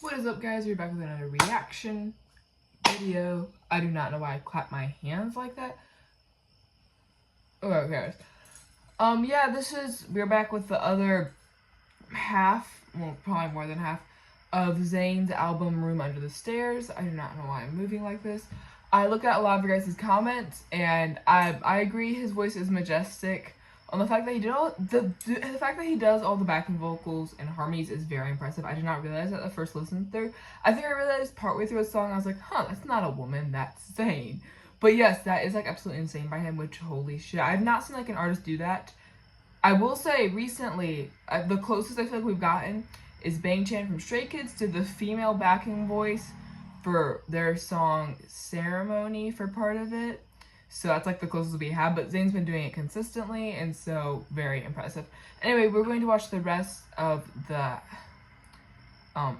What is up, guys? We're back with another reaction video. I do not know why I clap my hands like that. Oh, okay. Yeah, we're back with the other half, well, probably more than half, of Zayn's album Room Under the Stairs. I do not know why I'm moving like this. I looked at a lot of your guys' comments, and I agree his voice is majestic. On the fact that he did the fact that he does all the backing vocals and harmonies is very impressive. I did not realize that the first listen through. I think I realized partway through a song, I was like, huh, that's not a woman, that's Zayn. But yes, that is like absolutely insane by him, which holy shit. I've not seen like an artist do that. I will say recently, the closest I feel like we've gotten is Bang Chan from Stray Kids did the female backing voice for their song Ceremony for part of it. So that's like the closest we have, but Zayn's been doing it consistently, and so very impressive. Anyway, we're going to watch the rest of the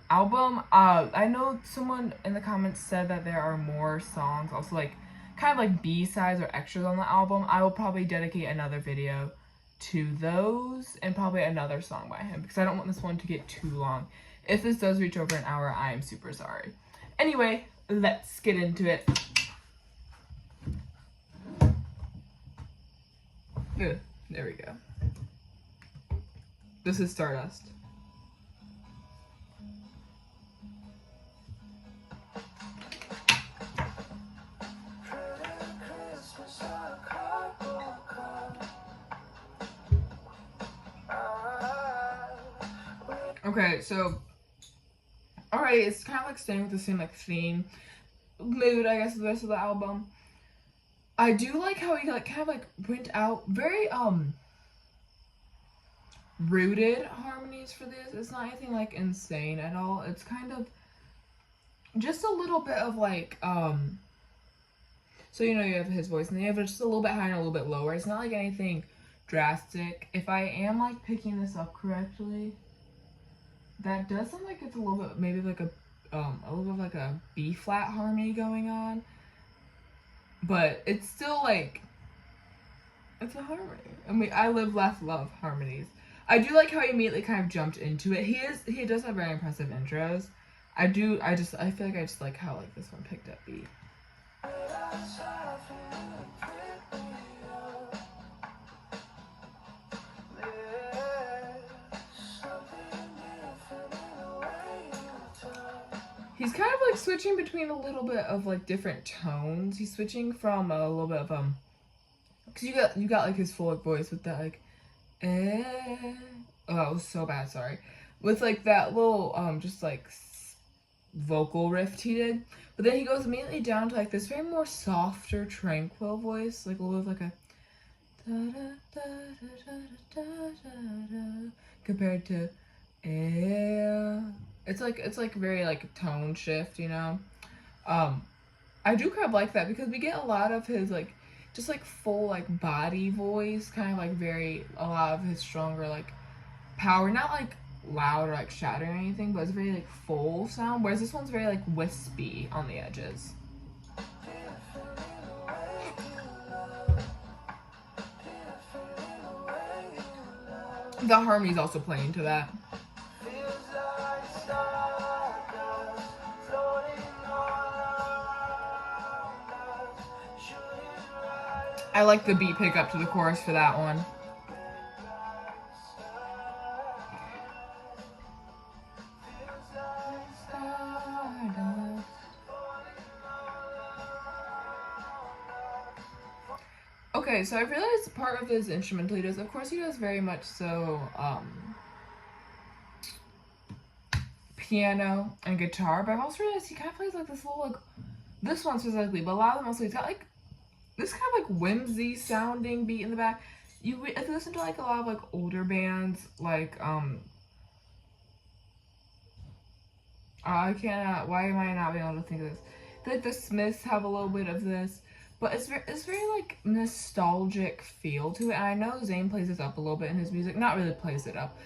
album. I know someone in the comments said that there are more songs, also like kind of like B-sides or extras on the album. I will probably dedicate another video to those and probably another song by him because I don't want this one to get too long. If this does reach over an hour, I am super sorry. Anyway, let's get into it. Good. There we go. This is Stardust. Okay, so alright, it's kind of like staying with the same like theme, mood, I guess, the rest of the album. I do like how he like kind of like went out very rooted harmonies for this. It's not anything like insane at all. It's kind of just a little bit of like so you know you have his voice and you have just a little bit higher and a little bit lower. It's not like anything drastic. If I am like picking this up correctly, that does sound like it's a little bit maybe like a little bit of like a B flat harmony going on. But it's still like, it's a harmony. I mean, I love harmonies. I do like how he immediately kind of jumped into it. He does have very impressive intros. I feel like I just like how like this one picked up beat. He's kind of like switching between a little bit of like different tones. He's switching from a little bit of cause you got like his full like, voice with that like oh, that was so bad, sorry. With like that little just like vocal riff he did. But then he goes immediately down to like this very more softer, tranquil voice, like a little bit of like a da da da da da da da compared to it's like very like tone shift, you know. I do kind of like that because we get a lot of his like just like full like body voice, kind of like a lot of his stronger like power, not like loud or like shouting or anything, but it's very like full sound, whereas this one's very like wispy on the edges. The harmony's also playing to that. I like the beat pickup to the chorus for that one. Okay, so I realized part of his instrumental he does, of course he does very much so piano and guitar, but I've also realized he kind of plays like this little like, this one specifically, but a lot of them also he's got like this kind of like whimsy sounding beat in the back. If you listen to like a lot of like older bands, like I cannot. Why am I not being able to think of this? I feel like the Smiths have a little bit of this, but it's very like nostalgic feel to it. And I know Zayn plays this up a little bit in his music. Not really plays it up.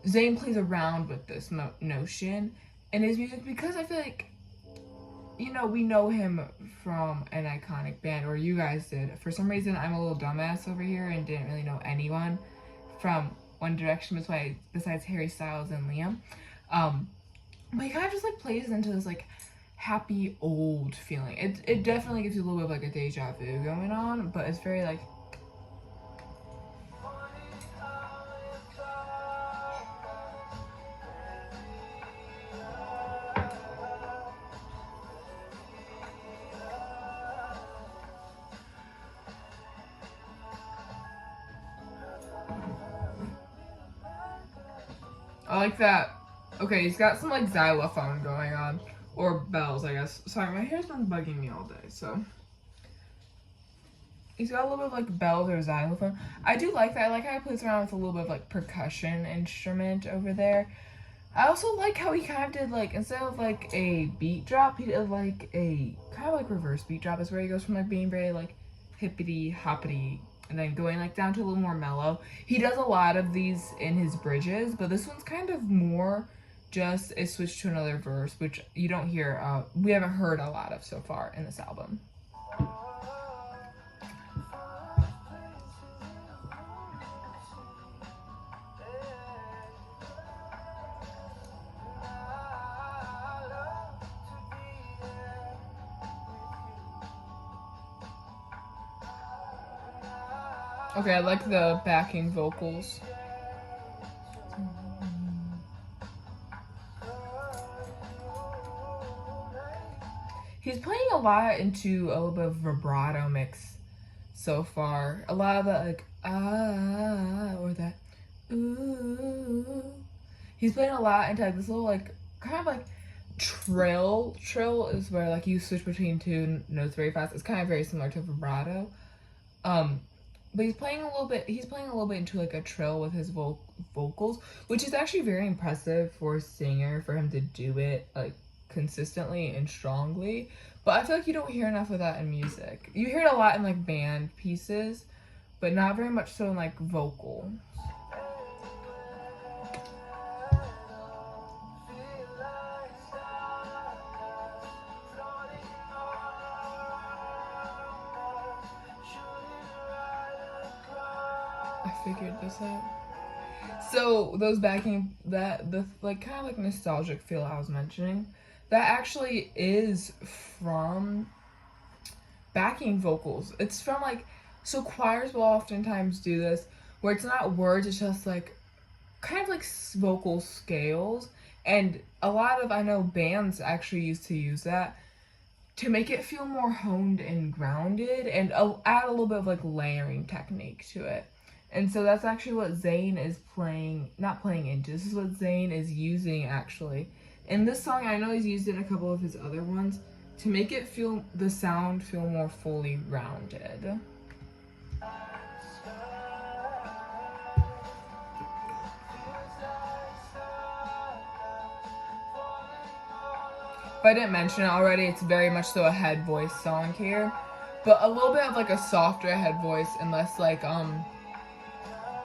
Zayn plays around with this notion in his music because I feel like, you know, we know him from an iconic band, or you guys did. For some reason, I'm a little dumbass over here and didn't really know anyone from One Direction besides Harry Styles and Liam. but he kind of just like plays into this like happy old feeling. It definitely gives you a little bit of like a deja vu going on, but it's very like. I like that. Okay, he's got some like xylophone going on. Or bells, I guess. Sorry, my hair's been bugging me all day, so. He's got a little bit of like bells or xylophone. I do like that. I like how he plays around with a little bit of like percussion instrument over there. I also like how he kind of did like, instead of like a beat drop, he did like a kind of like reverse beat drop. Is where he goes from like being very like hippity hoppity and then going like down to a little more mellow. He does a lot of these in his bridges, but this one's kind of more just a switch to another verse, which you don't hear, we haven't heard a lot of so far in this album. Okay, I like the backing vocals. He's playing a lot into a little bit of vibrato mix so far. A lot of that like or that ooh. He's playing a lot into like this little like kind of like trill. Trill is where like you switch between two notes very fast. It's kind of very similar to vibrato. But he's playing a little bit into like a trill with his vocals, which is actually very impressive for a singer, for him to do it like consistently and strongly. But I feel like you don't hear enough of that in music. You hear it a lot in like band pieces, but not very much so in like vocal. I figured this out. So those backing, the like kind of like nostalgic feel I was mentioning, that actually is from backing vocals. It's from like, so choirs will oftentimes do this where it's not words, it's just like kind of like vocal scales. And a lot of, I know bands actually used to use that to make it feel more honed and grounded and add a little bit of like layering technique to it. And so that's actually what Zayn is not playing into. This is what Zayn is using actually. In this song, I know he's used it in a couple of his other ones to make it the sound feel more fully rounded. If I didn't mention it already, it's very much so a head voice song here. But a little bit of like a softer head voice and less like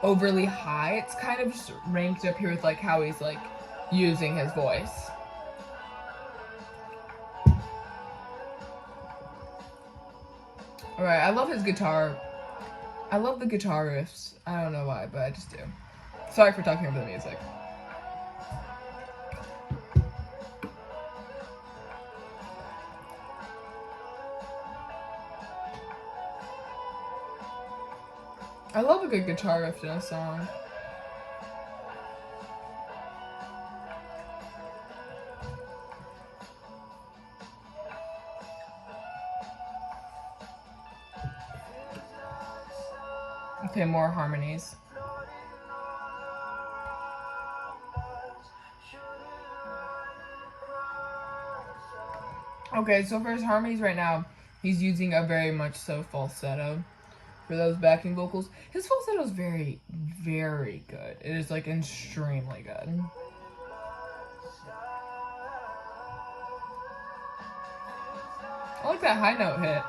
overly high. It's kind of just ranked up here with like how he's like using his voice. Alright, I love his guitar. I love the guitar riffs. I don't know why, but I just do. Sorry for talking over the music. I love a good guitar riff in a song. Okay, more harmonies. Okay, so for his harmonies right now, he's using a very much so falsetto for those backing vocals. His falsetto is very, very good. It is like extremely good. I like that high note hit.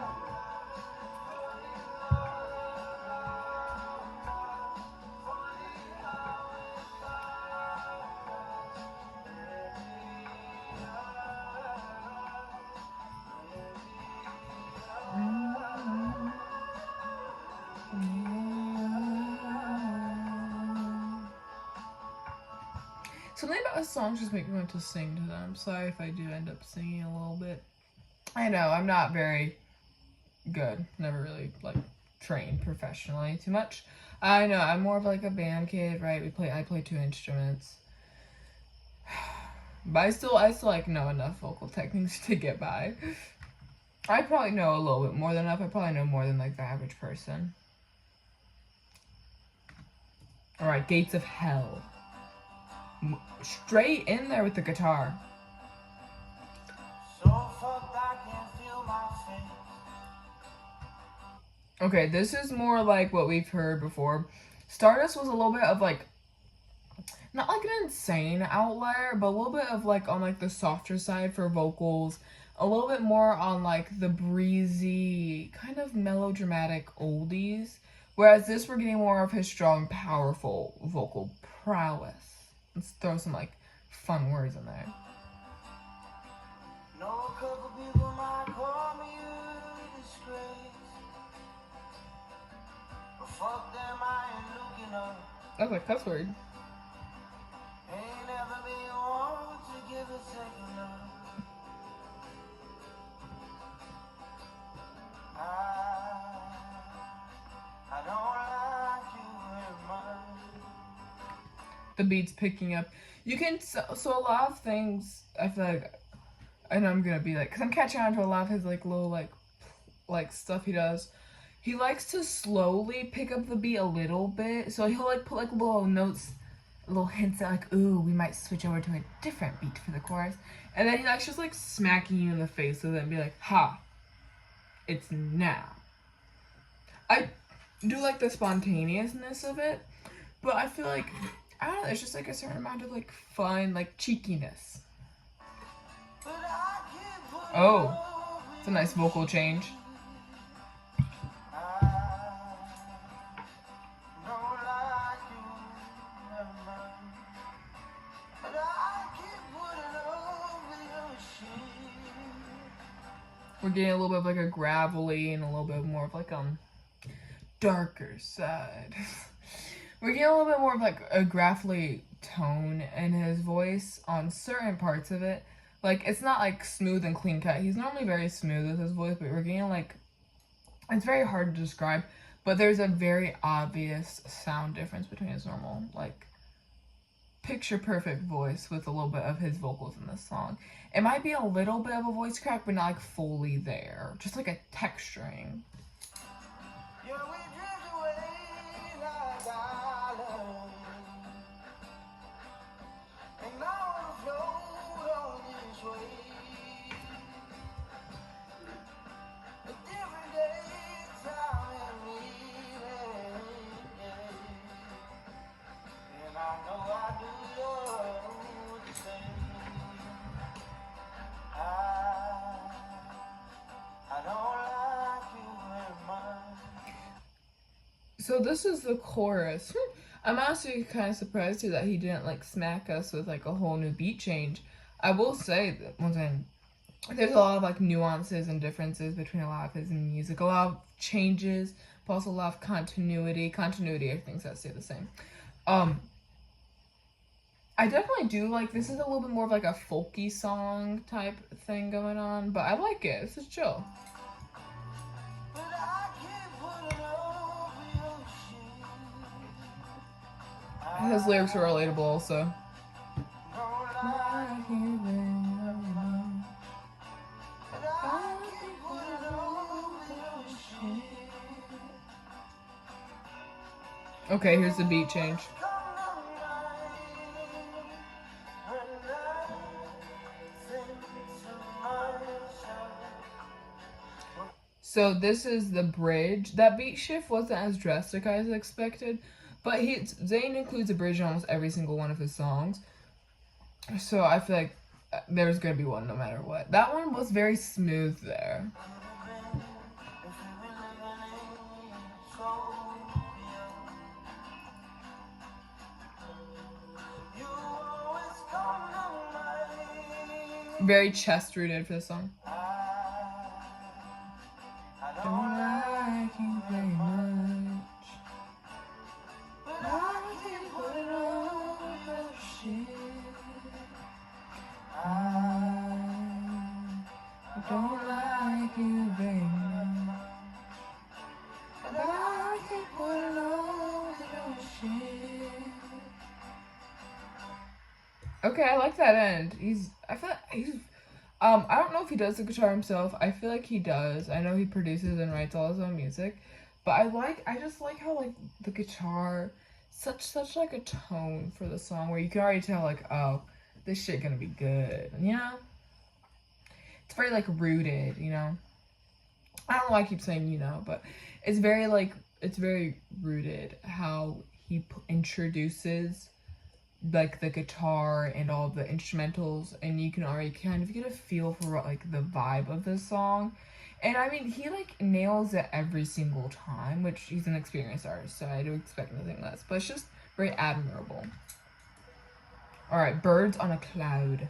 Something about his songs just make me want to sing to them. Sorry if I do end up singing a little bit. I know, I'm not very good. Never really, like, trained professionally too much. I know, I'm more of like a band kid, right? I play 2 instruments. But I still like know enough vocal techniques to get by. I probably know a little bit more than enough. I probably know more than like the average person. Alright, Gates of Hell. Straight in there with the guitar. Okay, this is more like what we've heard before. Stardust was a little bit of like, not like an insane outlier, but a little bit of like on like the softer side for vocals. A little bit more on like the breezy, kind of melodramatic oldies. Whereas this, we're getting more of his strong, powerful vocal prowess. Let's throw some like fun words in there. No couple people might call me a disgrace. But fuck them, I ain't looking up. That's a cuss word. Ain't never been one to give a second love. I don't like you very much. The beat's picking up. You can, so a lot of things, I feel like, and I'm gonna be like, because I'm catching on to a lot of his like little like stuff he does. He likes to slowly pick up the beat a little bit, so he'll like put like little notes, little hints at like, ooh, we might switch over to a different beat for the chorus, and then he likes just like smacking you in the face with it and be like, ha, it's now. I do like the spontaneousness of it, but I feel like, I don't know, there's just like a certain amount of like fun, like cheekiness. Oh, it's a nice vocal change. We're getting a little bit of like a gravelly and a little bit more of like darker side. We're getting a little bit more of like a gravelly tone in his voice on certain parts of it. Like, it's not like smooth and clean cut. He's normally very smooth with his voice, but we're getting like, it's very hard to describe, but there's a very obvious sound difference between his normal, like, picture perfect voice with a little bit of his vocals in this song. It might be a little bit of a voice crack, but not like fully there. Just like a texturing. So this is the chorus. I'm actually kind of surprised too that he didn't like smack us with like a whole new beat change. I will say that once again, there's a lot of like nuances and differences between a lot of his music, a lot of changes, but also a lot of continuity. Continuity are things that stay the same. I definitely do like, this is a little bit more of like a folky song type thing going on, but I like it. It's just chill. His lyrics are relatable also. Okay, here's the beat change. So this is the bridge. That beat shift wasn't as drastic as expected, but Zayn includes a bridge in almost every single one of his songs. So I feel like there's gonna be one no matter what. That one was very smooth there. Very chest rooted for this song. Don't like you very much. But I can't put it on your shit. don't like you very much. But I can't put alone no shit. Okay, I like that end. I feel like he's, I don't know if he does the guitar himself. I feel like he does. I know he produces and writes all his own music. But I just like how, like, the guitar, such like a tone for the song where you can already tell, like, oh, this shit gonna be good, you know? It's very, like, rooted, you know? I don't know why I keep saying, you know, but it's very, like, it's very rooted how he introduces, like, the guitar and all the instrumentals, and you can already kind of get a feel for, like, the vibe of the song. And I mean, he, like, nails it every single time, which he's an experienced artist, so I do expect nothing less. But it's just very admirable. Alright, Birds on a Cloud.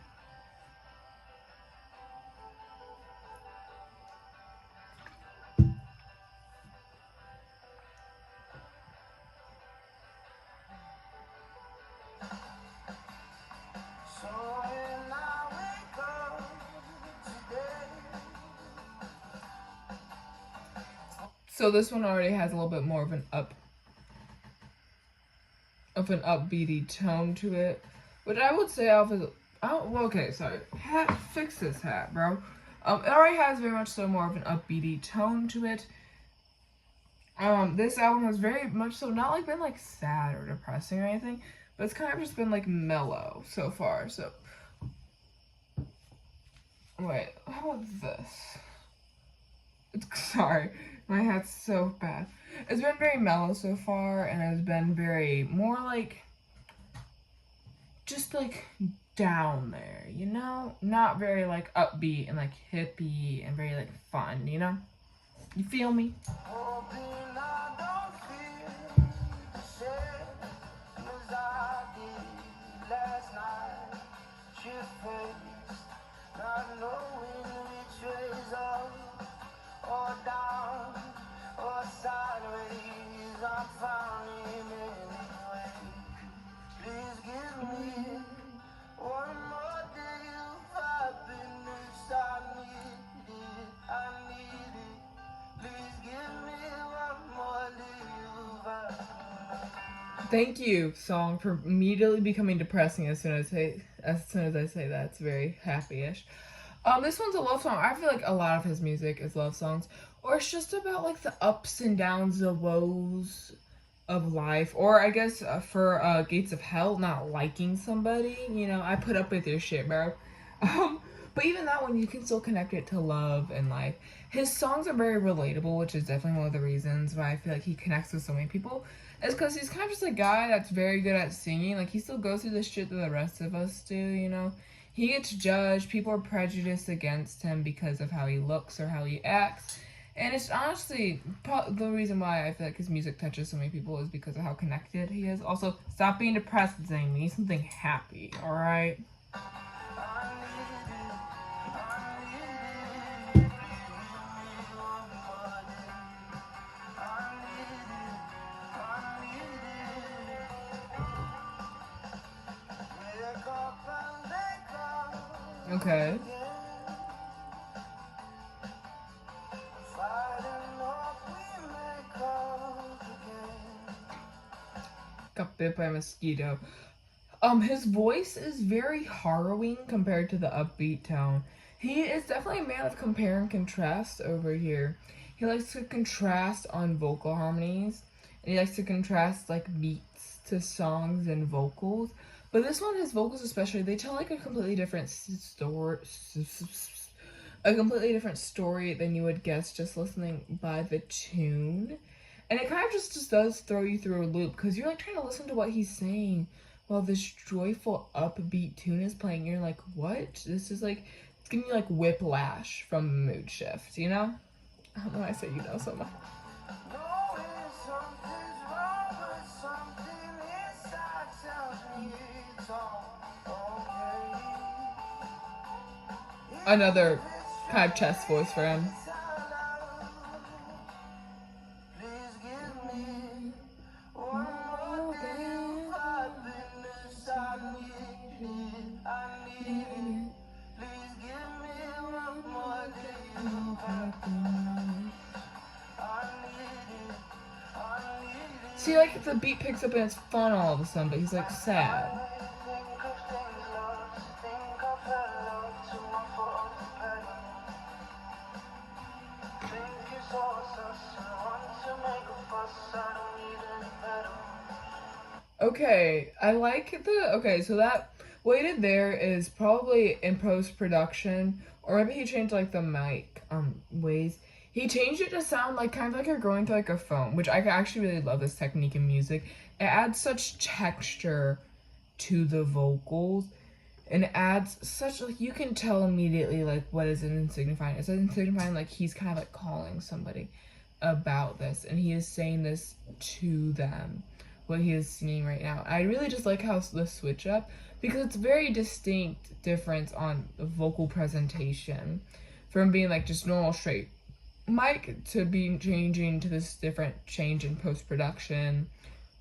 So this one already has a little bit more of an upbeaty tone to it, which I would say off as well, okay, sorry, hat, fix this hat, bro. It already has very much so more of an upbeaty tone to it. This album has very much so not like been like sad or depressing or anything, but it's kind of just been like mellow so far. So wait, how about this? Sorry, my hat's so bad. It's been very mellow so far, and it's been very more like just like down there, you know? Not very like upbeat and like hippie and very like fun, you know? You feel me? Thank you, song, for immediately becoming depressing as soon as I say that. It's very happy-ish. This one's a love song. I feel like a lot of his music is love songs, or it's just about like the ups and downs, the woes of life, or I guess for Gates of Hell, not liking somebody. You know, I put up with your shit, bro. But even that one, you can still connect it to love and life. His songs are very relatable, which is definitely one of the reasons why I feel like he connects with so many people. It's because he's kind of just a guy that's very good at singing. Like, he still goes through the shit that the rest of us do, you know? He gets judged. People are prejudiced against him because of how he looks or how he acts. And it's honestly, the reason why I feel like his music touches so many people is because of how connected he is. Also, stop being depressed, Zayn. We need something happy, alright? Okay. Got bit by a mosquito. His voice is very harrowing compared to the upbeat tone. He is definitely a man of compare and contrast over here. He likes to contrast on vocal harmonies, and he likes to contrast like beats to songs and vocals. But this one, his vocals especially, they tell like a completely different story than you would guess just listening by the tune. And it kind of just does throw you through a loop because you're like trying to listen to what he's saying while this joyful upbeat tune is playing. You're like, what? This is like, it's giving you like whiplash from mood shift, you know? I don't know why I say you know so much. Another kind of chest voice for him. See, like, the beat picks up and it's fun all of a sudden, but he's, like, sad. Okay, I like the, okay, so that, what he did there is probably in post-production, or maybe he changed, like, the mic, ways. He changed it to sound like, kind of like you're going through, like, a phone, which I actually really love this technique in music. It adds such texture to the vocals, and it adds such, like, you can tell immediately, like, what is it signifying. It's signifying, like, he's kind of, like, calling somebody about this, and he is saying this to them, what he is singing right now. I really just like how the switch up, because it's very distinct difference on the vocal presentation from being like just normal straight mic to being changing to this different change in post-production,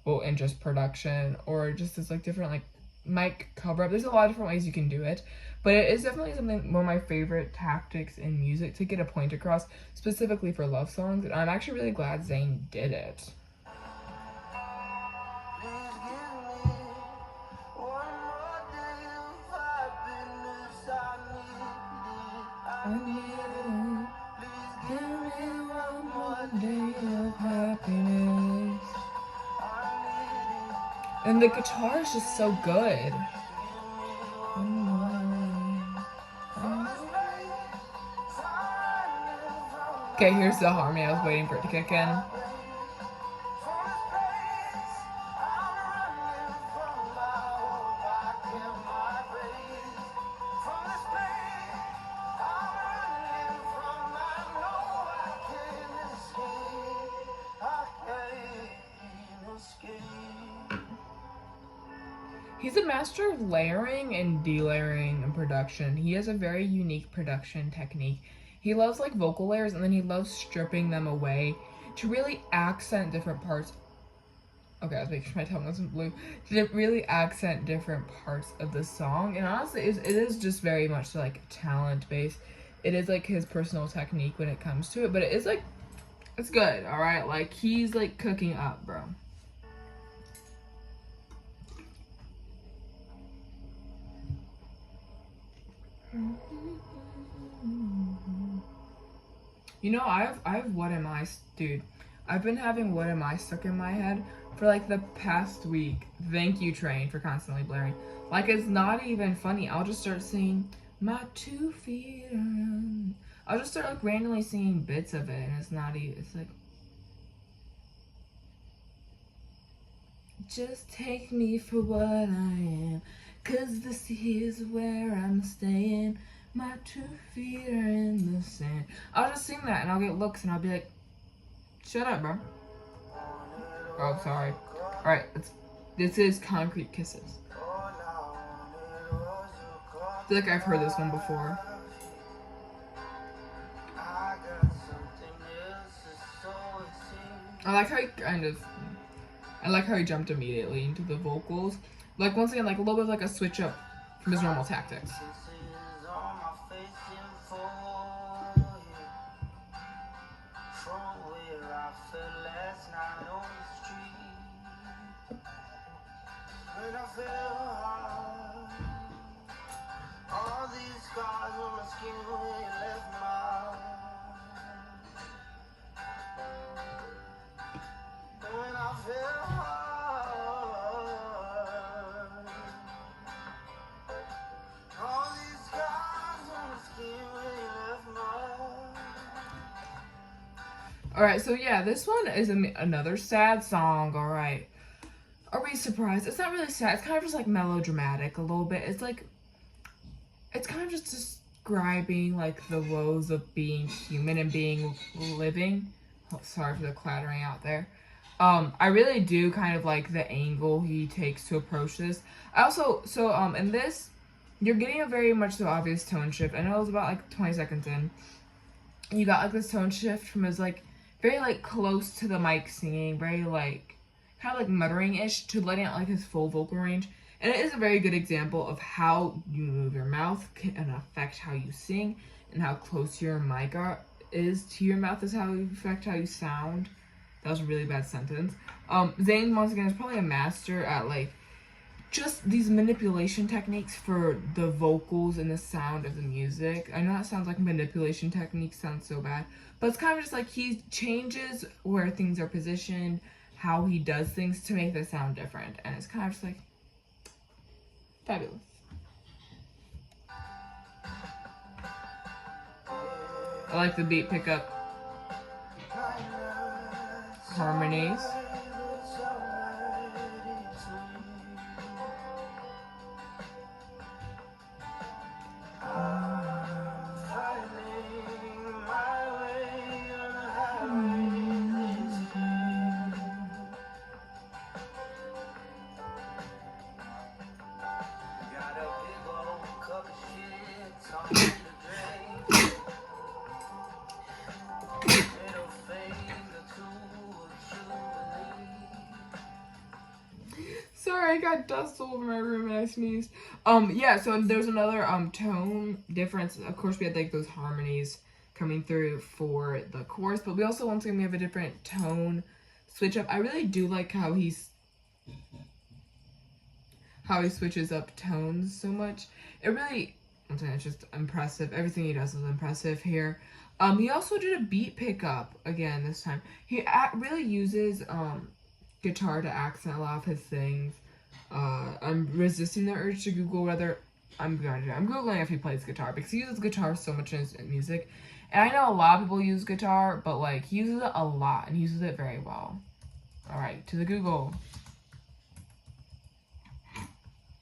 well, in just production, or just this like different like mic cover up. There's a lot of different ways you can do it, but it is definitely something, one of my favorite tactics in music to get a point across, specifically for love songs, and I'm actually really glad Zayn did it. I need give me one more day of happiness. And the guitar is just so good. Okay, here's the harmony. I was waiting for it to kick in. He's a master of layering and delayering in production. He has a very unique production technique. He loves like vocal layers, and then he loves stripping them away to really accent different parts. Okay, I was making sure my tongue wasn't blue. To really accent different parts of the song. And honestly, it is just very much like talent based. It is like his personal technique when it comes to it, but it is like, it's good, alright? Like, he's like cooking up, bro. You know, I have What Am I, dude. I've been having What Am I stuck in my head for like the past week. Thank you, Train, for constantly blaring. Like, it's not even funny. I'll just start singing, my 2 feet around. I'll just start like randomly singing bits of it, and it's not even, it's like, just take me for what I am, 'cause this here's where I'm staying. My 2 feet are in the sand. I'll just sing that and I'll get looks and I'll be like, shut up, bro. Oh, sorry. Alright, this is Concrete Kisses. I feel like I've heard this one before. I like how he jumped immediately into the vocals. Like, once again, like a little bit of like a switch up from his normal tactics. Alright, so yeah, this one is another sad song, alright. Are we surprised? It's not really sad, it's kind of just like melodramatic a little bit. It's like, it's kind of just describing like the woes of being human and being living. Oh, sorry for the clattering out there. I really do kind of like the angle he takes to approach this. I also, in this, you're getting a very much so obvious tone shift. I know it was about like 20 seconds in. You got like this tone shift from his like, very like close to the mic singing, very like, kind of like muttering-ish, to letting out like his full vocal range. And it is a very good example of how you move your mouth can affect how you sing, and how close your mic is to your mouth is how you affect how you sound. That was a really bad sentence. Zayn, once again, is probably a master at, like, just these manipulation techniques for the vocals and the sound of the music. I know that sounds like manipulation techniques sounds so bad, but it's kind of just like he changes where things are positioned, how he does things to make the sound different, and it's kind of just like fabulous. I like the beat pickup, harmonies. Sorry, I got dust all over my room and I sneezed. Yeah, so there's another tone difference. Of course, we had like those harmonies coming through for the chorus, but we also once again we have a different tone switch up. I really do like how he switches up tones so much. It really, I'm saying, it's just impressive. Everything he does is impressive here. He also did a beat pickup again this time. He really uses guitar to accent a lot of his things. I'm resisting the urge to Google whether I'm Googling if he plays guitar because he uses guitar so much in his music. And I know a lot of people use guitar, but like he uses it a lot and he uses it very well. Alright, to the Google.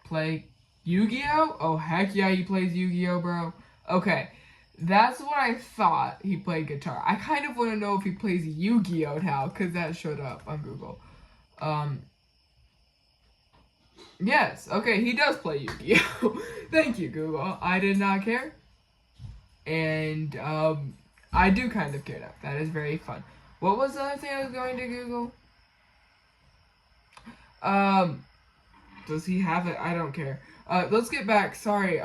Play Yu-Gi-Oh? Oh, heck yeah, he plays Yu-Gi-Oh, bro. Okay, that's what I thought he played guitar. I kind of want to know if he plays Yu-Gi-Oh now, because that showed up on Google. Yes, okay, he does play Yu-Gi-Oh! Thank you, Google. I did not care. And, I do kind of care now. That is very fun. What was the other thing I was going to Google? Does he have it? I don't care. Let's get back. Sorry.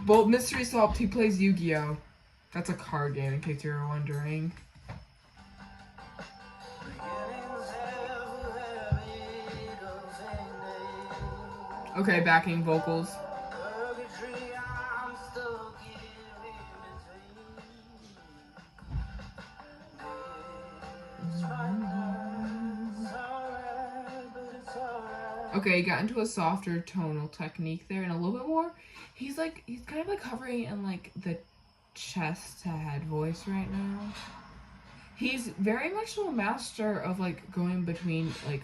Well, Mystery Solved, he plays Yu-Gi-Oh! That's a card game, in case you were wondering. Okay, backing vocals. Okay, he got into a softer tonal technique there and a little bit more. He's kind of like hovering in like the chest to head voice right now. He's very much so a master of like going between like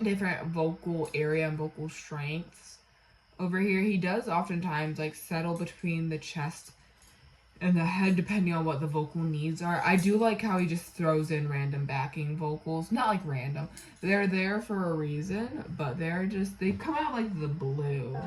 different vocal area and vocal strengths. Over here, he does oftentimes like settle between the chest and the head depending on what the vocal needs are. I do like how he just throws in random backing vocals. Not like random. They're there for a reason, but they come out like the blue.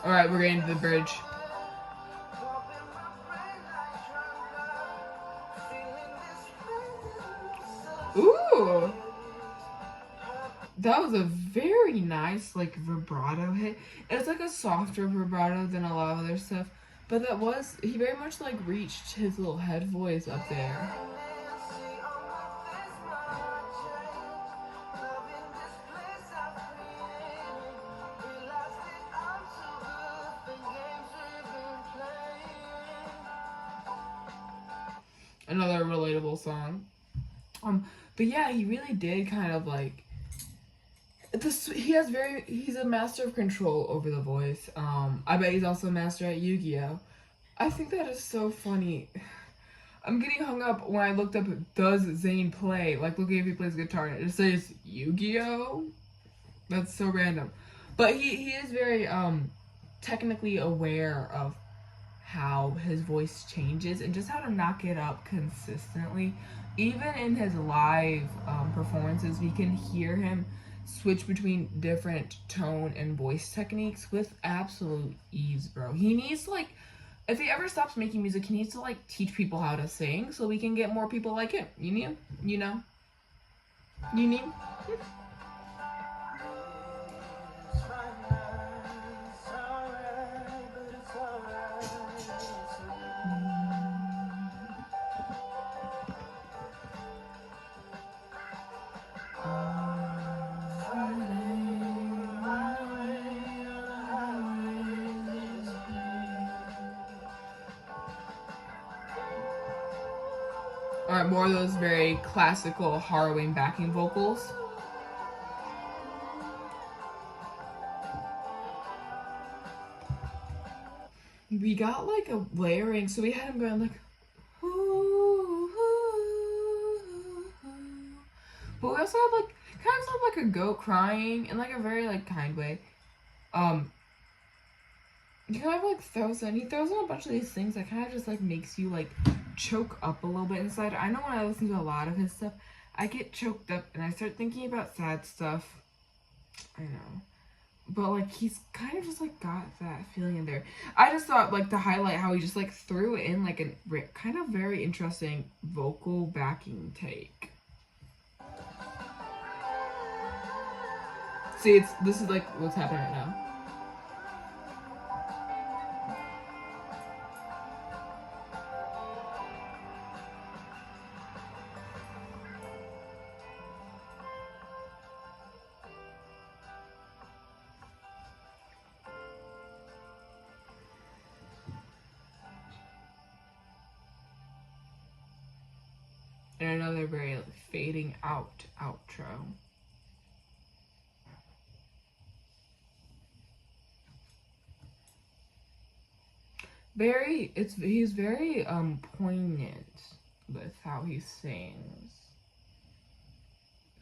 Alright, we're getting to the bridge. Ooh! That was a very nice, like, vibrato hit. It's like a softer vibrato than a lot of other stuff. But he very much, like, reached his little head voice up there. Another relatable song. But yeah, he really did kind of like he's a master of control over the voice. I bet he's also a master at Yu-Gi-Oh! I think that is so funny. I'm getting hung up when I looked up does Zayn play, like looking if he plays guitar and it says Yu-Gi-Oh! That's so random. But he is very technically aware of how his voice changes and just how to knock it up consistently. Even in his live performances, we can hear him switch between different tone and voice techniques with absolute ease, bro. He needs like if he ever stops making music, he needs to like teach people how to sing so we can get more people like him. You know. Alright, more of those very classical, harrowing backing vocals. We got like a layering, so we had him going like, but we also had like kind of sound like a goat crying in like a very like kind way. He kind of like throws in a bunch of these things that kind of just like makes you like choke up a little bit inside. I know when I listen to a lot of his stuff, I get choked up and I start thinking about sad stuff. I know. But like he's kind of just like got that feeling in there. I just thought like to highlight how he just like threw in like a kind of very interesting vocal backing take. See, this is like what's happening right now. And another very fading out outro. He's very poignant with how he sings.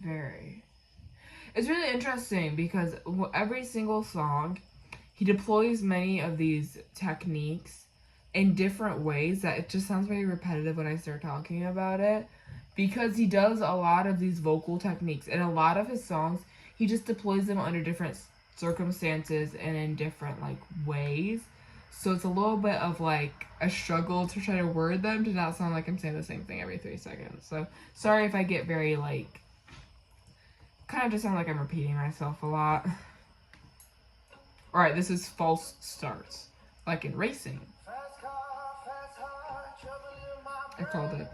Very. It's really interesting because every single song he deploys many of these techniques in different ways that it just sounds very repetitive when I start talking about it. Because he does a lot of these vocal techniques and a lot of his songs, he just deploys them under different circumstances and in different like ways. So it's a little bit of like a struggle to try to word them to not sound like I'm saying the same thing every 3 seconds. So sorry if I get very like, kind of just sound like I'm repeating myself a lot. Alright, this is false starts, like in racing. I called it.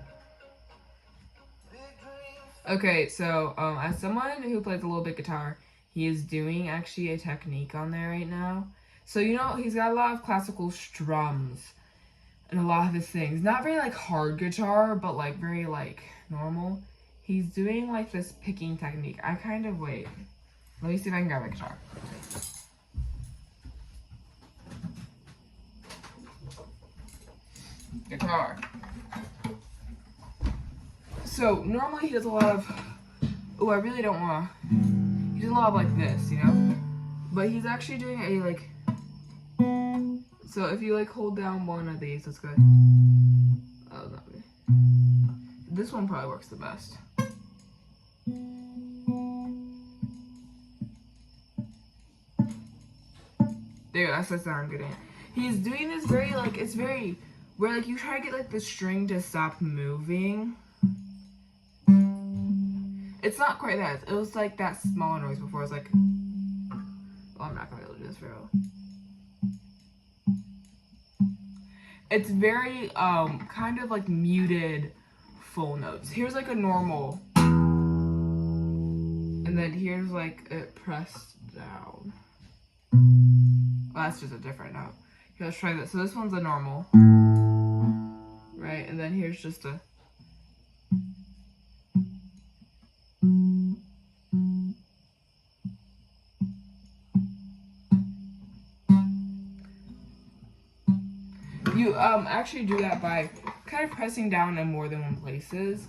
Okay, so as someone who plays a little bit guitar, he is doing actually a technique on there right now. So you know he's got a lot of classical strums and a lot of his things. Not very like hard guitar, but like very like normal. He's doing like this picking technique. I kind of wait. Let me see if I can grab my guitar. Guitar. So normally he does a lot of, oh, I really don't want to, he does a lot of like this, you know? But he's actually doing a like, so if you like hold down one of these, that's good. Oh, not me. This one probably works the best. There you go, that's the sound I'm getting. He's doing this very like, it's very, where like you try to get like the string to stop moving. It's not quite that. It was like that smaller noise before. It was like, well, I'm not gonna be able to do this very well. It's very kind of like muted full notes. Here's like a normal, and then here's like it pressed down. Well, that's just a different note. Here, let's try this. So this one's a normal, right? And then here's just a. You actually do that by kind of pressing down in more than one places.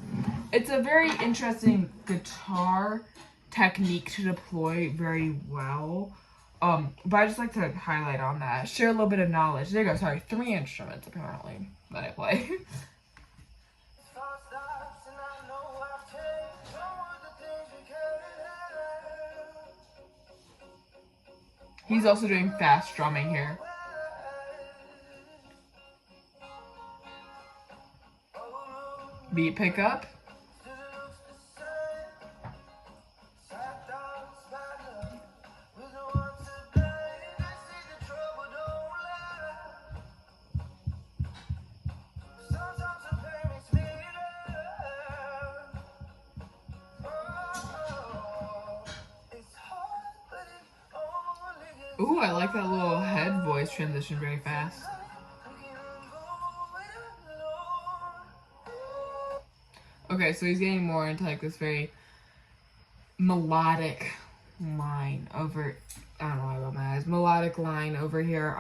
It's a very interesting guitar technique to deploy very well. But I just like to highlight on that. Share a little bit of knowledge. There you go, sorry. 3 instruments apparently that I play. He's also doing fast drumming here. beat pickup. Ooh, I like that little head voice transition very fast. Okay, so he's getting more into like this very melodic line over, I don't know why I wrote my eyes, melodic line over here.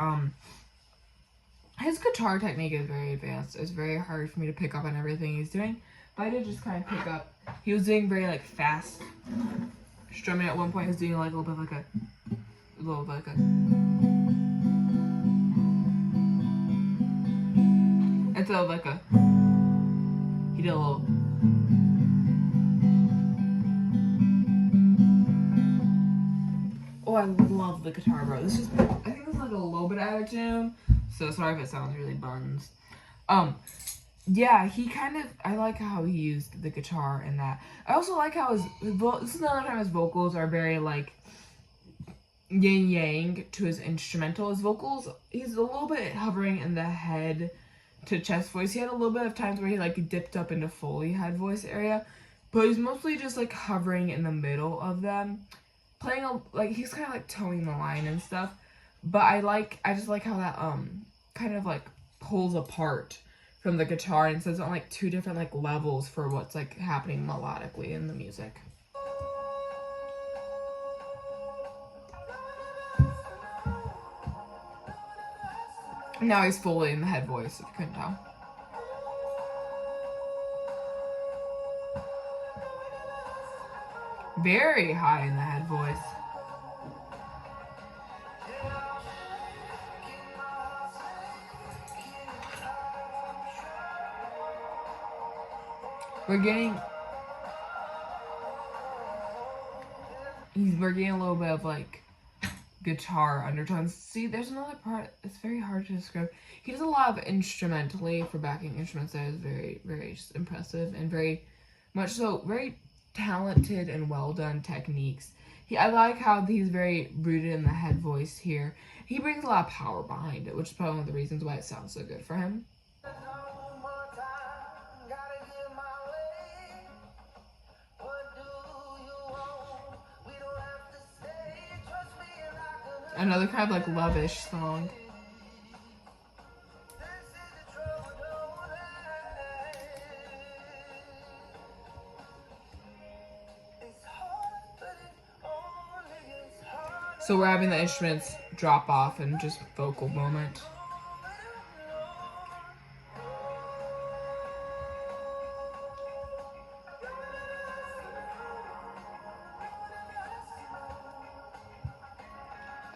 His guitar technique is very advanced. It's very hard for me to pick up on everything he's doing, but I did just kind of pick up. He was doing very like fast strumming at one point. He was doing like a little bit like instead of like a, he did a little. Oh, I love the guitar, bro. This is, I think this is like a little bit out of tune, so sorry if it sounds really buns. Yeah, he kind of, I like how he used the guitar in that. I also like how this is another time his vocals are very like yin yang to his instrumental. His vocals, he's a little bit hovering in the head to chest voice. He had a little bit of times where he like dipped up into fully head voice area, but he's mostly just like hovering in the middle of them. Playing like he's kind of like towing the line and stuff, but I just like how that kind of like pulls apart from the guitar and says on like two different like levels for what's like happening melodically in the music. Now he's fully in the head voice, if you couldn't tell. Very high in the head voice. We're getting a little bit of like guitar undertones. See, there's another part, it's very hard to describe. He does a lot of instrumentally for backing instruments that is very, very impressive and very much so, very talented and well done techniques. I like how he's very rooted in the head voice here. He brings a lot of power behind it, which is probably one of the reasons why it sounds so good for him. Another kind of like love-ish song. So we're having the instruments drop off and just vocal moment.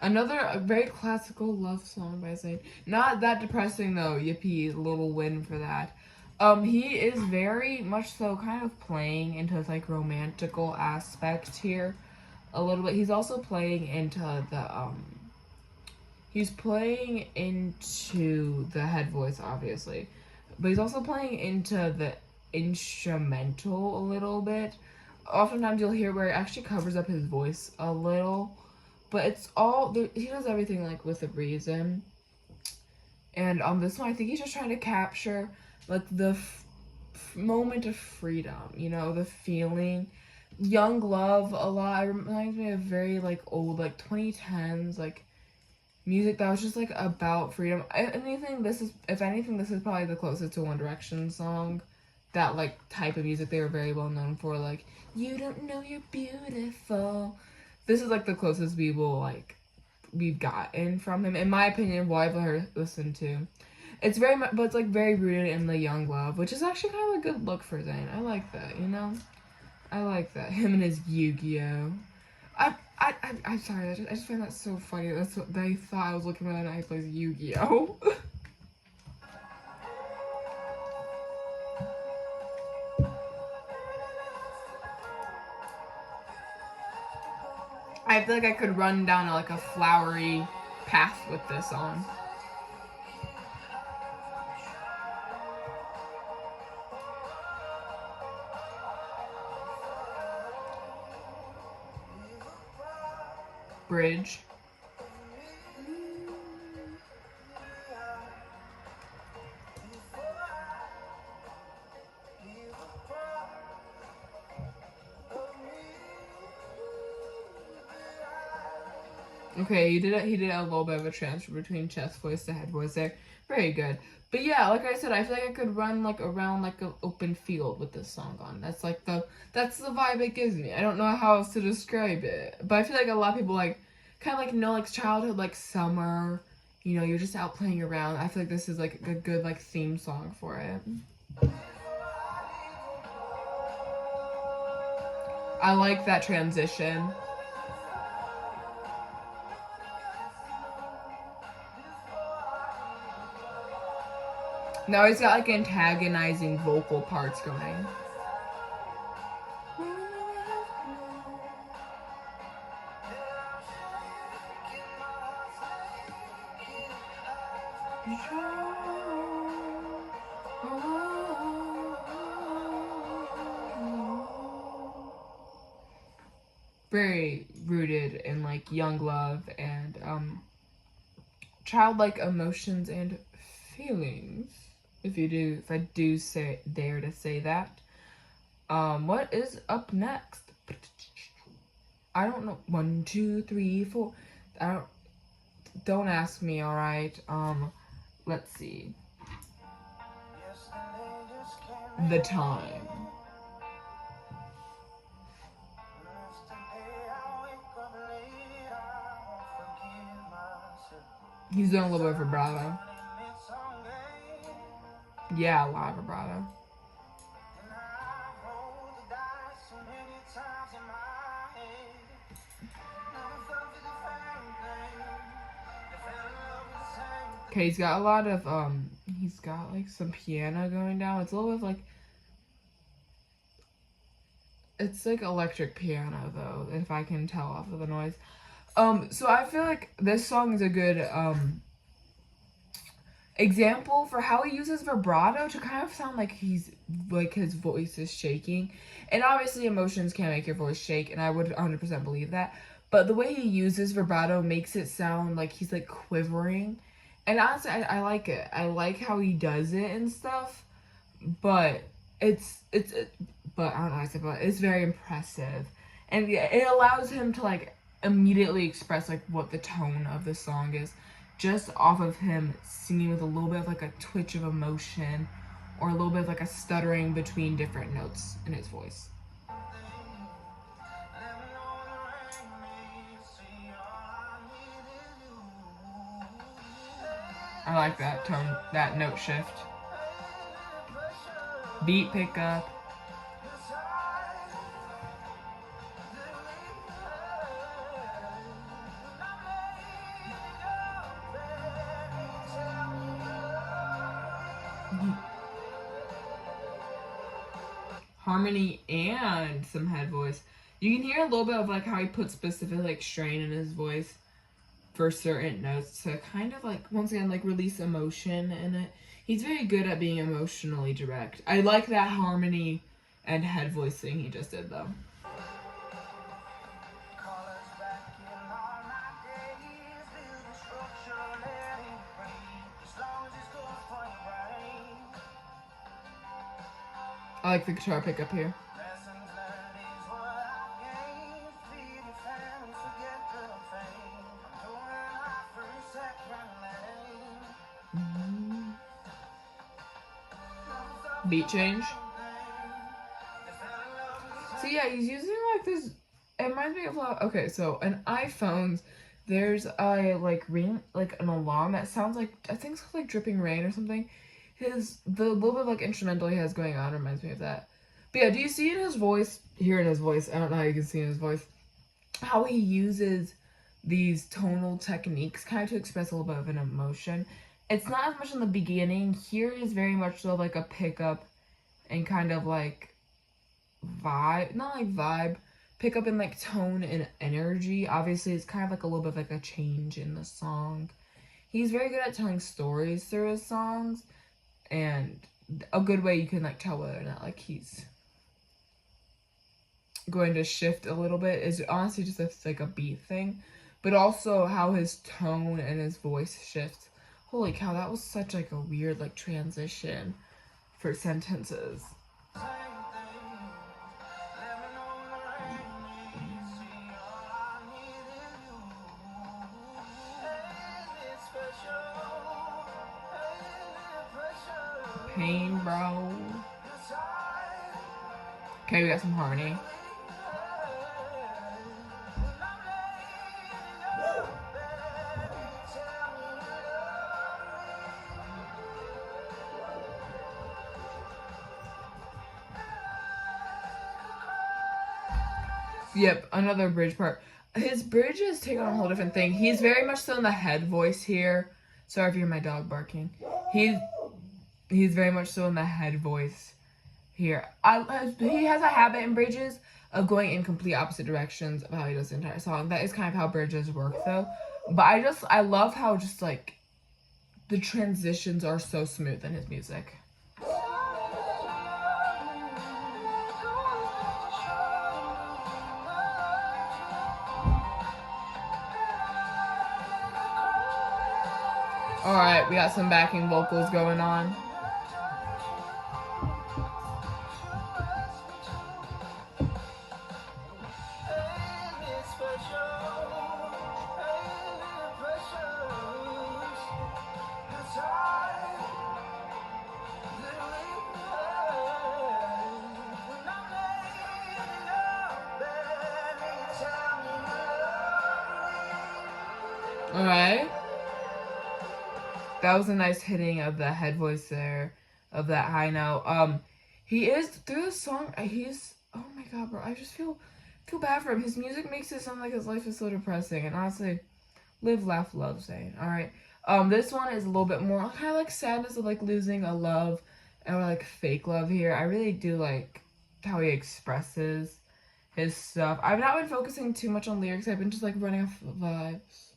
Another very classical love song by Zayn. Not that depressing though, yippee, little win for that. He is very much so kind of playing into this like romantical aspect here a little bit. He's also playing into the he's playing into the head voice obviously, but he's also playing into the instrumental a little bit. Oftentimes you'll hear where it actually covers up his voice a little. But it's all, he does everything like with a reason. And on this one, I think he's just trying to capture like the moment of freedom, you know, the feeling. Young love a lot. It reminds me of very like old, like 2010s, like music that was just like about freedom. If anything, this is probably the closest to One Direction song. That like type of music they were very well known for, like, you don't know you're beautiful. This is like the closest we've gotten from him, in my opinion, what I've listened to. It's very much, but it's like very rooted in the young love, which is actually kind of a good look for Zayn. I like that, you know? I like that. Him and his Yu-Gi-Oh! I'm sorry, I just find that so funny. That's what they thought I was looking at, and I plays Yu-Gi-Oh! I feel like I could run down like a flowery path with this song. bridge. Okay, he did a little bit of a transfer between chest voice to head voice there. Very good. But yeah, like I said, I feel like I could run like around like an open field with this song on. That's the vibe it gives me. I don't know how else to describe it. But I feel like a lot of people like kind of like know like childhood like summer, you know, you're just out playing around. I feel like this is like a good like theme song for it. I like that transition. Now he's got like antagonizing vocal parts going. Very rooted in like young love and childlike emotions and feelings. If I do dare to say that. What is up next? I don't know. 1, 2, 3, 4. Don't ask me, alright? Let's see. The Time. He's doing a little bit of vibrato. Yeah, a lot of vibrato. Okay, he's got a lot of, he's got, like, some piano going down. It's a little bit of, like, it's, like, electric piano, though, if I can tell off of the noise. So I feel like this song is a good, example for how he uses vibrato to kind of sound like he's, like, his voice is shaking. And obviously emotions can make your voice shake, and I would 100% believe that. But the way he uses vibrato makes it sound like he's, like, quivering. And honestly, I like it. I like how he does it and stuff. But but I don't know how to say it, but it's very impressive. And it allows him to, like, immediately express, like, what the tone of the song is. Just off of him singing with a little bit of, like, a twitch of emotion. Or a little bit of, like, a stuttering between different notes in his voice. I like that tone, that note shift. Beat pickup. Harmony and some head voice. You can hear a little bit of like how he puts specific like strain in his voice for certain notes to kind of like, once again, like release emotion in it. He's very good at being emotionally direct. I like that harmony and head voice thing he just did though. I like the guitar pickup here. Beat change. So yeah, he's using like this. It reminds me of okay. So in iPhones, there's a like ring, like an alarm that sounds like, I think it's like dripping rain or something. The little bit of like instrumental he has going on reminds me of that. But yeah, do you see in his voice? Hear in his voice. I don't know how you can see in his voice how he uses these tonal techniques kind of to express a little bit of an emotion. It's not as much in the beginning. Here is very much so like a pickup and kind of like vibe, not like vibe, pickup in like tone and energy. Obviously, it's kind of like a little bit of like a change in the song. He's very good at telling stories through his songs, and a good way you can like tell whether or not like he's going to shift a little bit is honestly just like a beat thing. but also how his tone and his voice shifts. Holy cow, that was such like a weird like transition for sentences. Pain, bro. Okay, we got some harmony. Yep, another bridge part. His bridge is taking on a whole different thing. He's very much so in the head voice here. Sorry if you hear my dog barking. He's very much so in the head voice here. He has a habit in bridges of going in complete opposite directions of how he does the entire song. That is kind of how bridges work though. But I love how just like the transitions are so smooth in his music. Alright, we got some backing vocals going on. Alright. That was a nice hitting of the head voice there, of that high note. He is, through the song, he's, oh my god, bro, I just feel bad for him. His music makes it sound like his life is so depressing, and honestly, live, laugh, love, Zayn, alright? This one is a little bit more, kind of like sadness of, like, losing a love, or, like, fake love here. I really do like how he expresses his stuff. I've not been focusing too much on lyrics. I've been just, like, running off the vibes.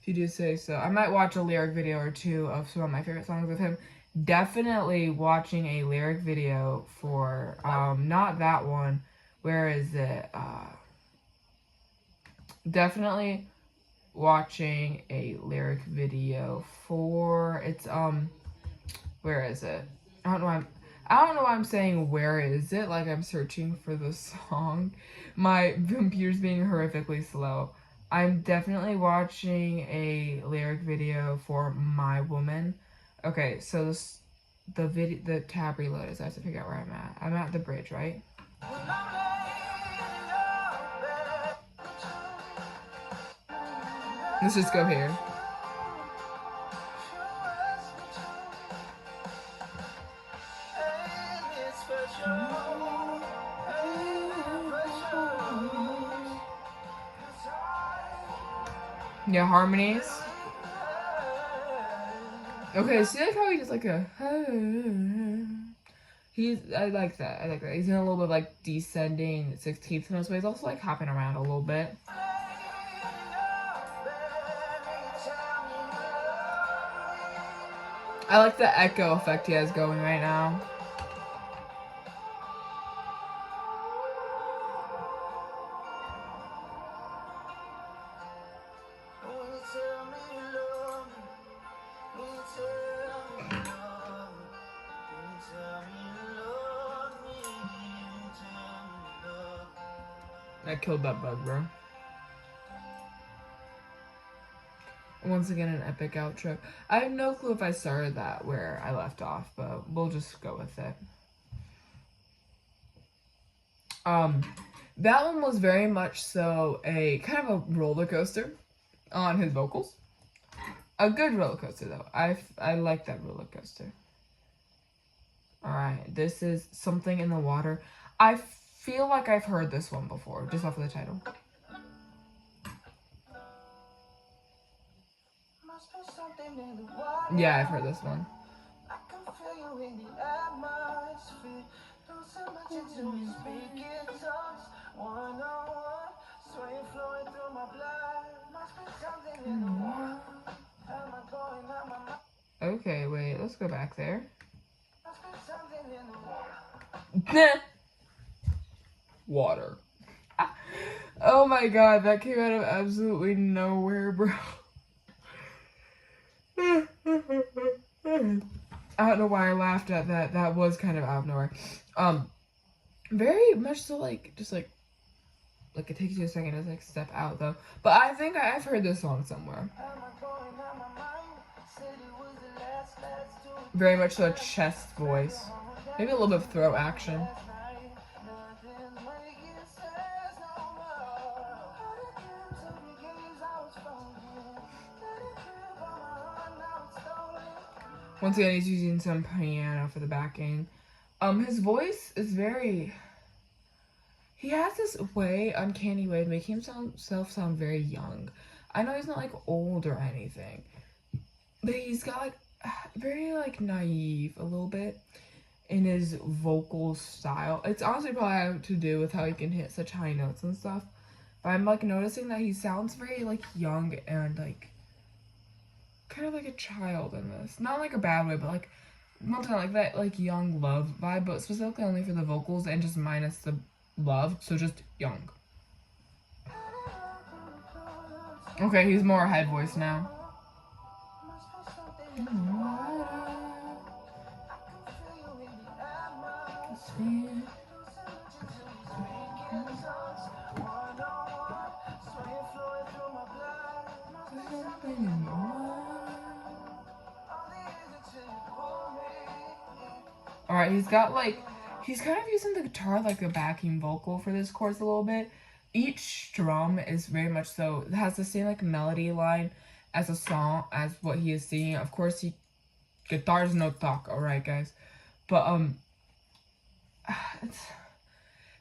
If you do say so. I might watch a lyric video or two of some of my favorite songs of him. Definitely watching a lyric video for, not that one. Where is it? Definitely watching a lyric video for, it's, where is it? I don't know why I'm saying where is it, like I'm searching for the song. My computer's being horrifically slow. I'm definitely watching a lyric video for My Woman. Okay, so the tab reloaded, so I have to figure out where I'm at. I'm at the bridge, right? Let's just go here. Yeah, harmonies. Okay, see like how he does like a I like that. I like that. He's in a little bit of like descending 16th notes, but he's also like hopping around a little bit. I like the echo effect he has going right now. I killed that bug, bro. Once again, an epic outro. I have no clue if I started that where I left off, but we'll just go with it. That one was very much so a kind of a roller coaster on his vocals. A good roller coaster though. I like that roller coaster. Alright, this is Something in the Water. I feel like I've heard this one before, just off of the title. Yeah, I've heard this one. Okay, wait, let's go back there. Water. Oh my god, that came out of absolutely nowhere, bro. I don't know why I laughed at that. That was kind of out of nowhere. Very much so like, just like it takes you a second to like step out though. But I think I've heard this song somewhere. Very much so a chest voice. Maybe a little bit of throat action. Once again, he's using some piano for the backing. His voice is very... He has this way, uncanny way of making himself sound very young. I know he's not like old or anything, but he's got like very like naive a little bit in his vocal style. It's honestly probably have to do with how he can hit such high notes and stuff. But I'm like noticing that he sounds very like young and like kind of like a child in this. Not like a bad way, but like not like that like young love vibe, but specifically only for the vocals and just minus the love, so just young. Okay, he's more head voice now. Alright, he's got like, he's kind of using the guitar like a backing vocal for this chorus a little bit. Each drum is very much so, it has the same like melody line as a song, as what he is singing. Of course, guitars no talk, alright guys. But,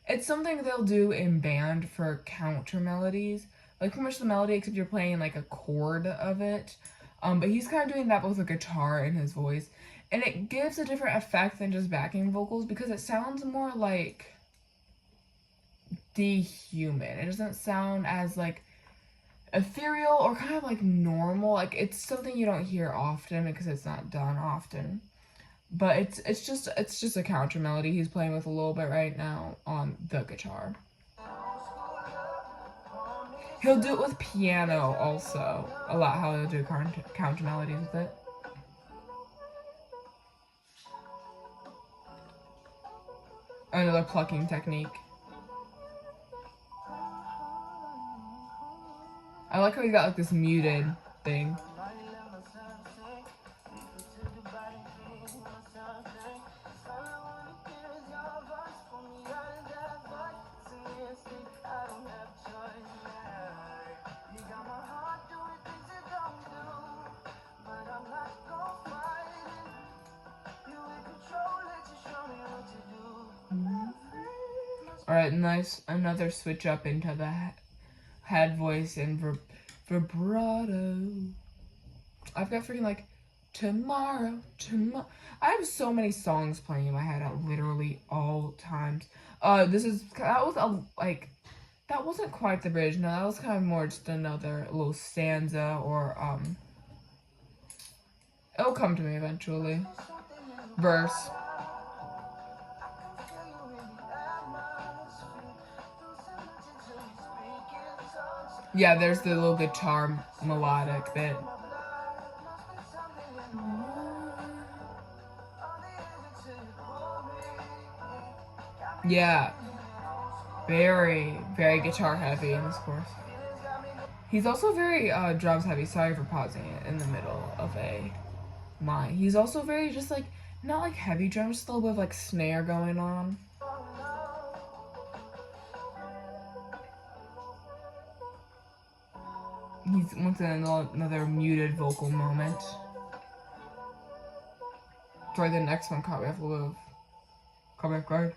it's something they'll do in band for counter melodies. Like pretty much the melody, except you're playing like a chord of it. But he's kind of doing that with a guitar in his voice. And it gives a different effect than just backing vocals because it sounds more like dehuman. It doesn't sound as like ethereal or kind of like normal. Like it's something you don't hear often because it's not done often. But it's just a counter melody he's playing with a little bit right now on the guitar. He'll do it with piano also. A lot how he'll do counter melodies with it. Another plucking technique. I like how he got like this muted thing. Alright, nice. Another switch up into the head voice and vibrato. I've got freaking like tomorrow. I have so many songs playing in my head at literally all times. That wasn't quite the bridge. No, that was kind of more just another little stanza or it'll come to me eventually. Verse. Yeah, there's the little guitar melodic bit. Yeah. Very, very guitar heavy in this course. He's also very drums heavy. Sorry for pausing it in the middle of a line. He's also very just like, not like heavy drums, just a little bit of like snare going on. He's once in another muted vocal moment. Sorry, the next one caught me off a little guard.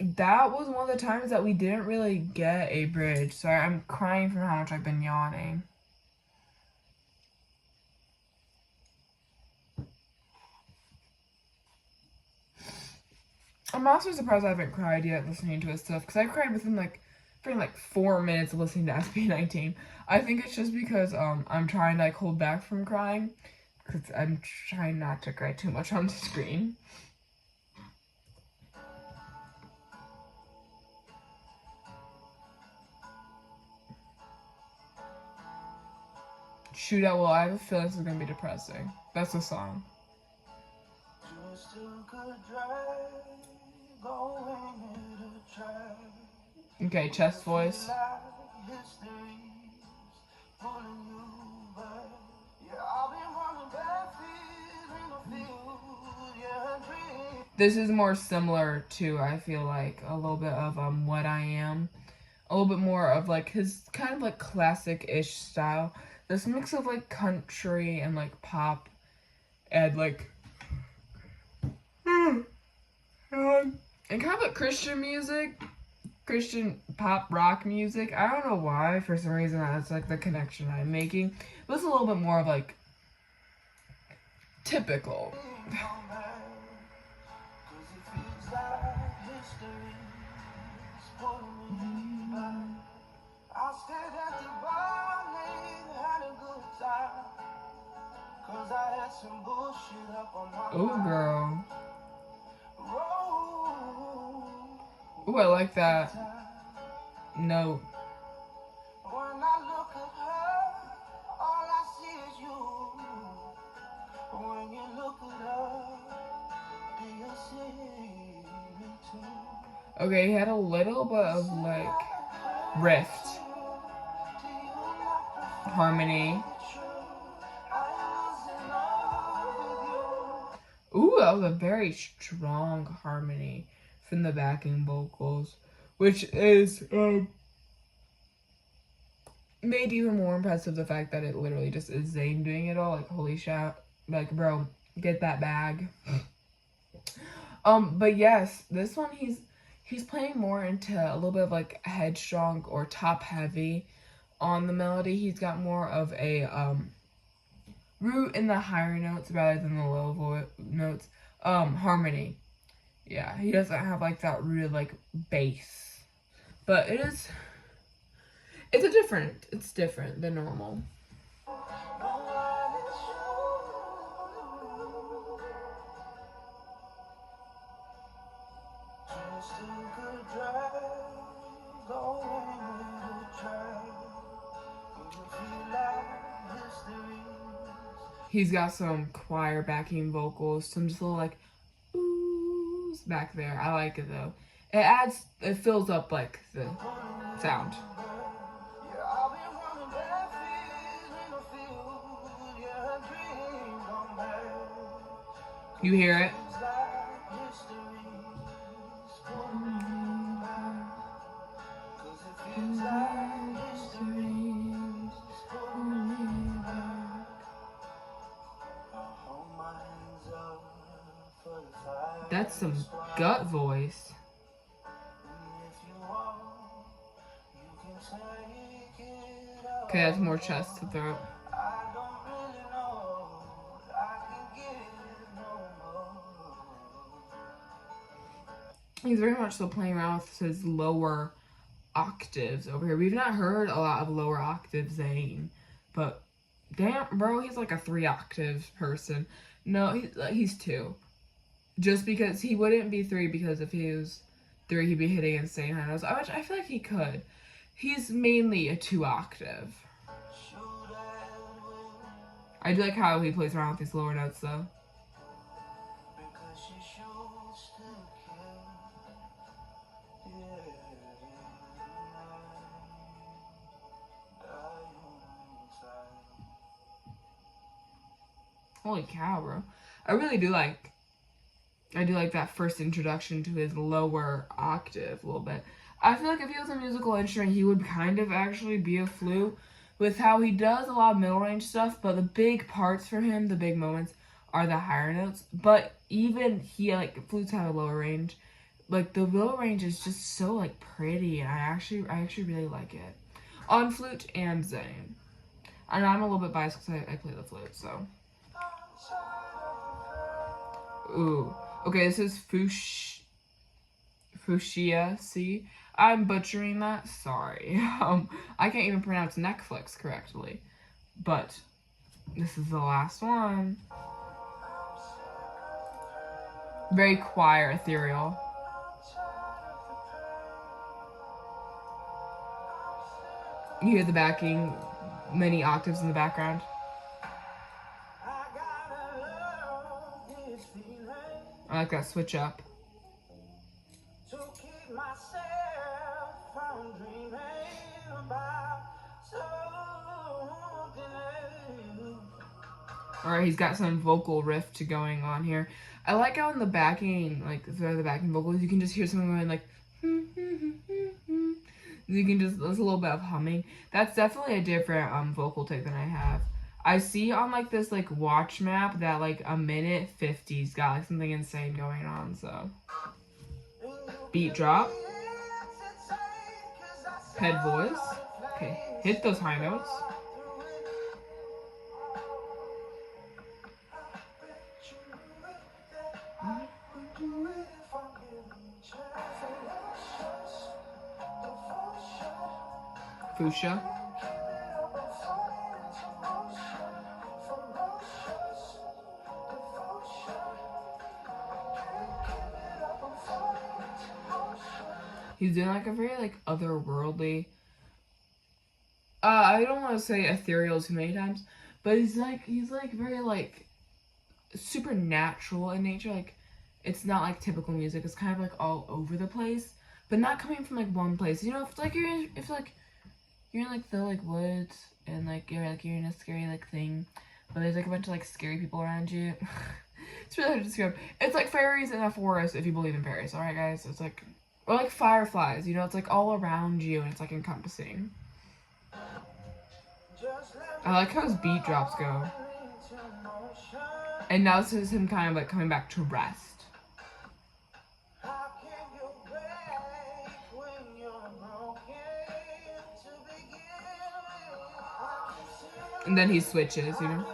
That was one of the times that we didn't really get a bridge. Sorry, I'm crying from how much I've been yawning. I'm also surprised I haven't cried yet listening to his stuff, because I cried within like 4 minutes of listening to SB19. I think it's just because I'm trying to like hold back from crying, because I'm trying not to cry too much on the screen. Shootout. Well, I have a feeling this is gonna be depressing. That's the song. Okay, chest voice. This is more similar to, I feel like, a little bit of What I Am. A little bit more of like his kind of like classic-ish style. This mix of like country and like pop and like and kind of like Christian music, Christian pop rock music. I don't know why, for some reason that's like the connection I'm making. But it's a little bit more of like typical. Oh, girl. Oh, I like that. No. Okay, he had a little bit of like rift, harmony. Ooh, that was a very strong harmony from the backing vocals, which is made even more impressive the fact that it literally just is Zayn doing it all. Like, holy shit. Like, bro, get that bag. But yes, this one he's playing more into a little bit of like headstrong or top heavy on the melody. He's got more of a root in the higher notes rather than the low notes. Harmony. Yeah, he doesn't have like that real like bass. But it's different than normal. He's got some choir backing vocals, some just little like oohs back there. I like it though. It fills up like the sound. You hear it? That's some gut voice. Okay, that's more chest to throat. He's very much so playing around with his lower octaves over here. We've not heard a lot of lower octave Zayn, but damn, bro, he's like a 3 octave person. No, he's 2. Just because he wouldn't be 3 because if he was 3, he'd be hitting insane high notes, which I feel like he could. He's mainly a 2 octave. I do like how he plays around with these lower notes though. Holy cow, bro. I do like that first introduction to his lower octave a little bit. I feel like if he was a musical instrument, he would kind of actually be a flute with how he does a lot of middle range stuff, but the big parts for him, the big moments, are the higher notes. But even he, like, flutes have a lower range. Like, the lower range is just so, like, pretty, and I actually really like it. On flute and Zayn. And I'm a little bit biased because I play the flute, so. Ooh. Okay, this is Fuchsia C. I'm butchering that. Sorry. I can't even pronounce Netflix correctly. But this is the last one. Very choir ethereal. You hear the backing many octaves in the background. I like that switch up. Alright, he's got some vocal riff going on here. I like how in the backing, like the backing vocals, you can just hear someone going like you can just, there's a little bit of humming. That's definitely a different vocal take than I have. I see on like this like watch map that like a minute 50's got like something insane going on, so. Beat drop. Head voice. Okay, hit those high notes. Fuchsia. He's doing like a very like otherworldly. I don't want to say ethereal too many times, but he's like very like supernatural in nature. Like it's not like typical music. It's kind of like all over the place, but not coming from like one place. You know, if like you're in like the like woods and like you're in a scary like thing, but there's like a bunch of like scary people around you. It's really hard to describe. It's like fairies in a forest if you believe in fairies. All right, guys. It's like, or like fireflies. You know, it's like all around you and it's like encompassing. I like how his beat drops go. And now this is him kind of like coming back to rest. And then he switches, you know?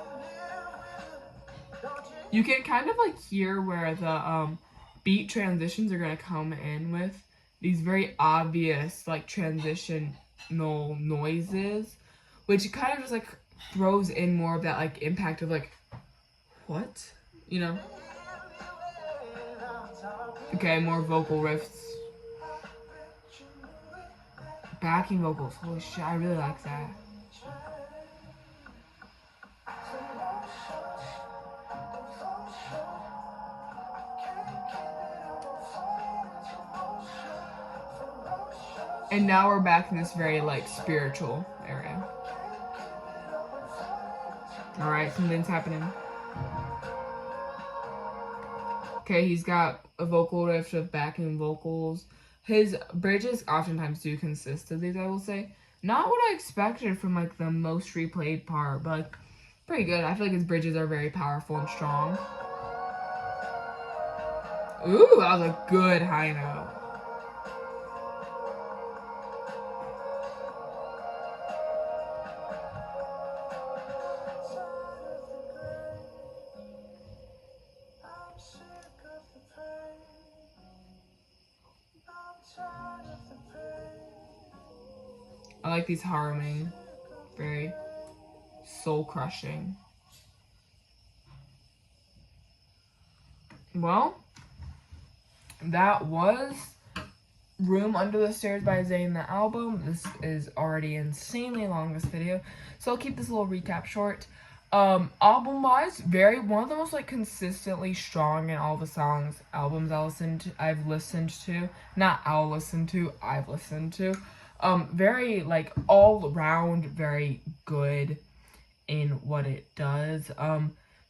You can kind of like hear where the beat transitions are gonna come in with these very obvious like transitional noises, which kind of just like throws in more of that like impact of like, what? You know? Okay, more vocal riffs. Backing vocals, holy shit, I really like that. And now we're back in this very like spiritual area. Alright, something's happening. Okay, he's got a vocal riff of backing vocals. His bridges oftentimes do consist of these, I will say. Not what I expected from like the most replayed part, but like pretty good. I feel like his bridges are very powerful and strong. Ooh, that was a good high note. I like these harming, very soul-crushing. Well, that was Room Under the Stairs by Zayn, the album. This is already insanely long, this video, so I'll keep this little recap short. Album-wise, one of the most like consistently strong in all the albums I've listened to. Very like all around very good in what it does.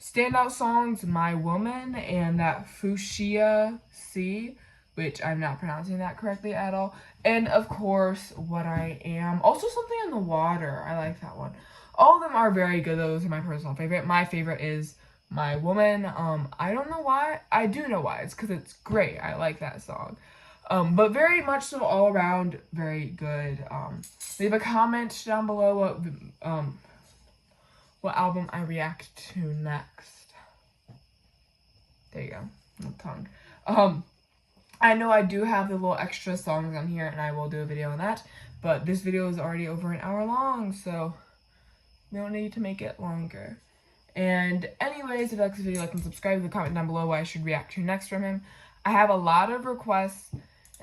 Standout songs, My Woman and that Fuchsia C, which I'm not pronouncing that correctly at all. And of course, What I Am. Also Something in the Water. I like that one. All of them are very good. Those are my personal favorite. My favorite is My Woman. I don't know why. I do know why. It's because it's great. I like that song. But very much so all around, very good. Leave a comment down below what album I react to next. There you go. My tongue. I know I do have the little extra songs on here, and I will do a video on that. But this video is already over an hour long, so we don't need to make it longer. And anyways, if you like this video, like and subscribe. Leave a comment down below what I should react to next from him. I have a lot of requests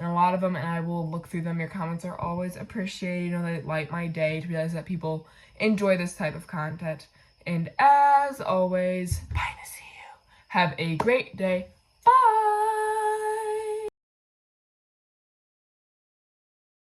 and a lot of them, and I will look through them. Your comments are always appreciated. You know, they light my day to realize that people enjoy this type of content. And as always, bye to see you. Have a great day. Bye!